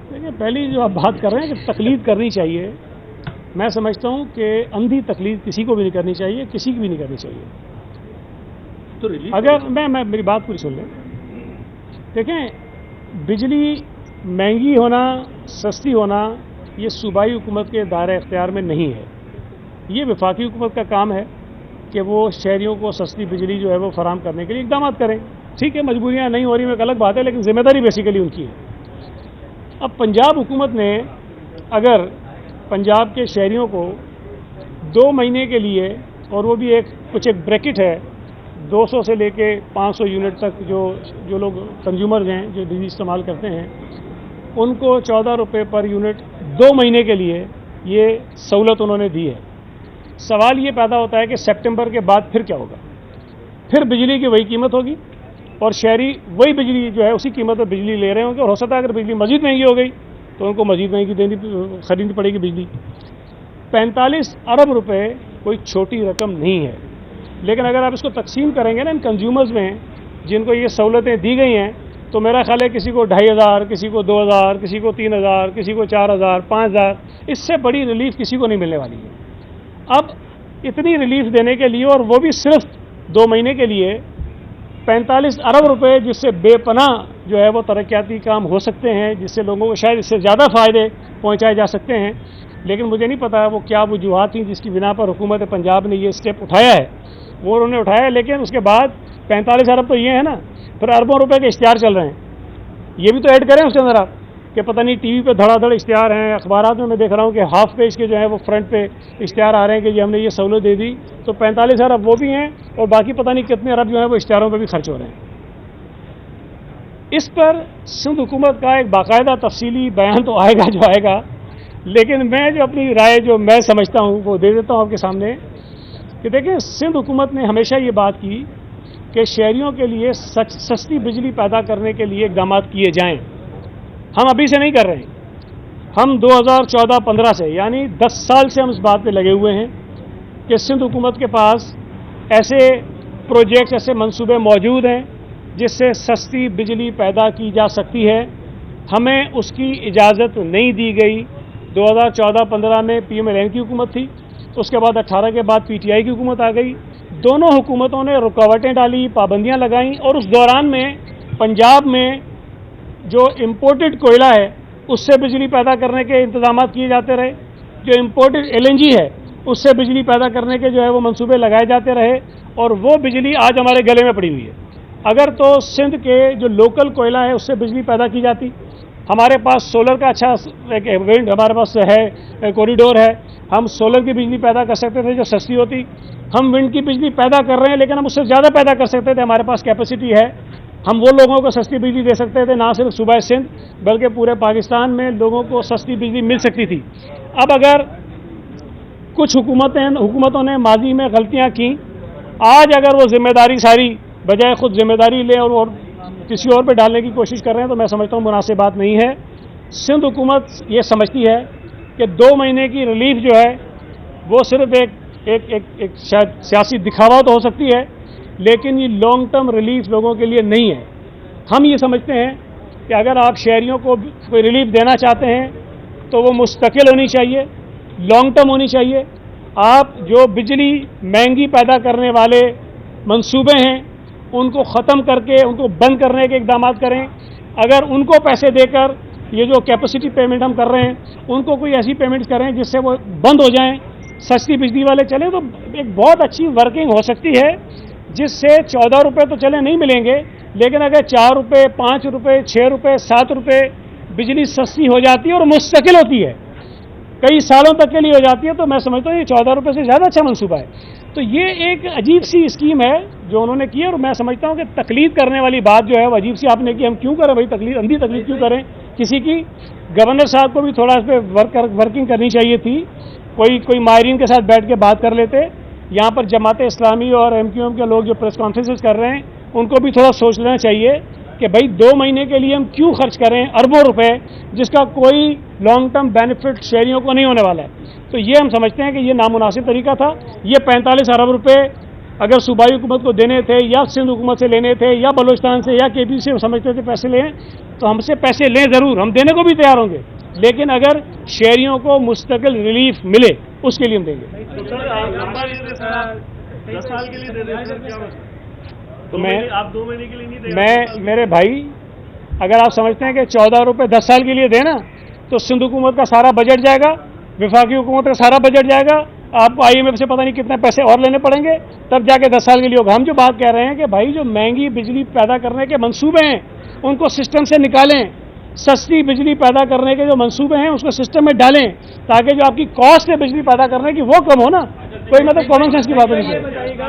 देखिए, पहली जो आप बात कर रहे हैं कि तकलीद करनी चाहिए, मैं समझता हूं कि अंधी तकलीद किसी को भी नहीं करनी चाहिए, किसी की भी नहीं करनी चाहिए। तो रिलीफ अगर मैं मेरी बात पूरी सुन लें। देखें, बिजली महंगी होना, सस्ती होना, ये सूबाई हुकूमत के दायरे इख्तियार में नहीं है। ये वफाकी हुकूमत का काम है कि वो शहरियों को सस्ती बिजली जो है वो फराहम करने के लिए इकदाम करें। ठीक है, मजबूरियाँ नहीं हो रही, में एक अलग बात है, लेकिन जिम्मेदारी बेसिकली उनकी है। अब पंजाब हुकूमत ने अगर पंजाब के शहरियों को 2 महीने के लिए, और वो भी कुछ एक ब्रैकेट है, 200 से लेके 500 यूनिट तक जो लोग कंज्यूमर्स हैं, जो बिजली इस्तेमाल करते हैं, उनको 14 रुपये पर यूनिट 2 महीने के लिए ये सहूलत उन्होंने दी है। सवाल ये पैदा होता है कि सितंबर के बाद फिर क्या होगा? फिर बिजली की वही कीमत होगी और शहरी वही बिजली जो है उसी कीमत पर बिजली ले रहे होंगे, और हो सकता है अगर बिजली मजीद महंगी हो गई तो उनको मजीद महंगी खरीदनी पड़ेगी बिजली। 45 अरब रुपए कोई छोटी रकम नहीं है, लेकिन अगर आप इसको तकसीम करेंगे ना इन कंज्यूमर्स में जिनको ये सहूलतें दी गई हैं, तो मेरा ख्याल है किसी को 2500, किसी को 2000, किसी को 3000, किसी को 4000, 5000, इससे बड़ी रिलीफ किसी को नहीं मिलने वाली है। अब इतनी रिलीफ देने के लिए, और वो भी सिर्फ 2 महीने के लिए, 45 अरब रुपए, जिससे बेपनाह जो है वो तरक्याती काम हो सकते हैं, जिससे लोगों को शायद इससे ज़्यादा फ़ायदे पहुंचाए जा सकते हैं, लेकिन मुझे नहीं पता वो क्या वजूहात थी जिसकी बिना पर हुकूमत पंजाब ने ये स्टेप उठाया है। वो उन्होंने उठाया, लेकिन उसके बाद 45 अरब तो ये है ना, फिर अरबों रुपए के इश्तिहार चल रहे हैं। ये भी तो ऐड करें उसके अंदर आप, कि पता नहीं टीवी पे धड़ाधड़ इश्तिहार हैं, अखबारात में मैं देख रहा हूँ कि हाफ पेज के जो है वो फ्रंट पे इश्तिहार आ रहे हैं कि ये हमने ये सहूलत दे दी, तो 45 अरब वो भी हैं और बाकी पता नहीं कितने अरब जो है वो इश्तिहारों पर भी खर्च हो रहे हैं। इस पर सिंध हुकूमत का एक बाकायदा तफसीली बयान तो आएगा जो आएगा, लेकिन मैं जो अपनी राय जो मैं समझता हूँ वो दे देता हूँ आपके सामने कि देखें, सिंध हुकूमत ने हमेशा ये बात की कि शहरियों के लिए सस्ती बिजली पैदा करने के लिए इक़दाम किए जाएं। हम अभी से नहीं कर रहे हैं, हम 2014-15 से, यानी 10 साल से हम इस बात पे लगे हुए हैं कि सिंध हुकूमत के पास ऐसे प्रोजेक्ट्स, ऐसे मंसूबे मौजूद हैं जिससे सस्ती बिजली पैदा की जा सकती है। हमें उसकी इजाज़त नहीं दी गई। 2014-15 में PMLN की हुकूमत थी, उसके बाद 18 के बाद PTI की हुकूमत आ गई। दोनों हुकूमतों ने रुकावटें डाली, पाबंदियां लगाईं, और उस दौरान में पंजाब में जो इम्पोर्टेड कोयला है उससे बिजली पैदा करने के इंतजाम किए जाते रहे, जो इम्पोर्टेड LNG है उससे बिजली पैदा करने के जो है वो मंसूबे लगाए जाते रहे, और वो बिजली आज हमारे गले में पड़ी हुई है। अगर तो सिंध के जो लोकल कोयला है उससे बिजली पैदा की जाती, हमारे पास सोलर का अच्छा एक विंड हमारे पास है, कॉरिडोर है, हम सोलर की बिजली पैदा कर सकते थे जो सस्ती होती। हम विंड की बिजली पैदा कर रहे हैं, लेकिन हम उससे ज़्यादा पैदा कर सकते थे, हमारे पास कैपेसिटी है। हम वो लोगों को सस्ती बिजली दे सकते थे, ना सिर्फ सूबा सिंध बल्कि पूरे पाकिस्तान में लोगों को सस्ती बिजली मिल सकती थी। अब अगर कुछ हुकूमतों ने माजी में गलतियां की, आज अगर वो जिम्मेदारी सारी बजाय खुद जिम्मेदारी लें और किसी और पे डालने की कोशिश कर रहे हैं, तो मैं समझता हूँ मुनासिब बात नहीं है। सिंध हुकूमत ये समझती है कि 2 महीने की रिलीफ जो है वो सिर्फ एक शायद सियासी दिखावा तो हो सकती है, लेकिन ये लॉन्ग टर्म रिलीफ लोगों के लिए नहीं है। हम ये समझते हैं कि अगर आप शहरियों को कोई रिलीफ देना चाहते हैं तो वो मुस्तकिल होनी चाहिए, लॉन्ग टर्म होनी चाहिए। आप जो बिजली महंगी पैदा करने वाले मंसूबे हैं उनको ख़त्म करके उनको बंद करने के इक़दाम करें। अगर उनको पैसे देकर ये जो कैपेसिटी पेमेंट हम कर रहे हैं उनको कोई ऐसी पेमेंट्स करें जिससे वो बंद हो जाएं, सस्ती बिजली वाले चले, तो एक बहुत अच्छी वर्किंग हो सकती है, जिससे 14 रुपये तो चले नहीं मिलेंगे, लेकिन अगर 4 रुपये, 5 रुपये, 6 रुपये, 7 रुपये बिजली सस्ती हो जाती है और मुस्तकिल होती है, कई सालों तक के लिए हो जाती है, तो मैं समझता हूँ ये 14 रुपये से ज़्यादा अच्छा मंसूबा है। तो ये एक अजीब सी स्कीम है जो उन्होंने की है, और मैं समझता हूँ कि तकलीद करने वाली बात जो है वो अजीब सी आपने की। हम क्यों करें भाई तकलीद, अंधी तकलीद क्यों करें किसी की? गवर्नर साहब को भी थोड़ा इस पर वर्किंग करनी चाहिए थी, कोई माहिरीन के साथ बैठ के बात कर लेते। यहाँ पर जमात इस्लामी और MQM के लोग जो प्रेस कॉन्फ्रेंसेस कर रहे हैं उनको भी थोड़ा सोच लेना चाहिए कि भाई 2 महीने के लिए हम क्यों खर्च करें अरबों रुपए, जिसका कोई लॉन्ग टर्म बेनिफिट शहरियों को नहीं होने वाला है। तो ये हम समझते हैं कि ये नामुनासिब तरीका था। ये 45 अरब रुपए अगर सूबाई हुकूमत को देने थे या सिंध हुकूमत से लेने थे या बलोचिस्तान से या केपी से समझते थे पैसे लें, तो हमसे पैसे लें ज़रूर, हम देने को भी तैयार होंगे, लेकिन अगर शहरियों को मुस्तकिल रिलीफ मिले उसके लिए हम देंगे। तो सर लंबा नहीं दे सर, 10 साल के लिए दे दें सर, क्या तो मैं आप 2 महीने के लिए नहीं देंगे? मैं मेरे भाई, अगर आप समझते हैं कि 14 रुपये 10 साल के लिए देना, तो सिंध हुकूमत का सारा बजट जाएगा, विफाकी हुकूमत का सारा बजट जाएगा, आपको IMF से पता नहीं कितने पैसे और लेने पड़ेंगे, तब जाके 10 साल के लिए होगा। हम जो बात कह रहे हैं कि भाई जो महंगी बिजली पैदा करने के मंसूबे हैं उनको सिस्टम से निकालें, सस्ती बिजली पैदा करने के जो मंसूबे हैं उसको सिस्टम में डालें, ताकि जो आपकी कॉस्ट है बिजली पैदा करने की वो कम हो ना। कोई मतलब कॉमन सेंस की बात नहीं है।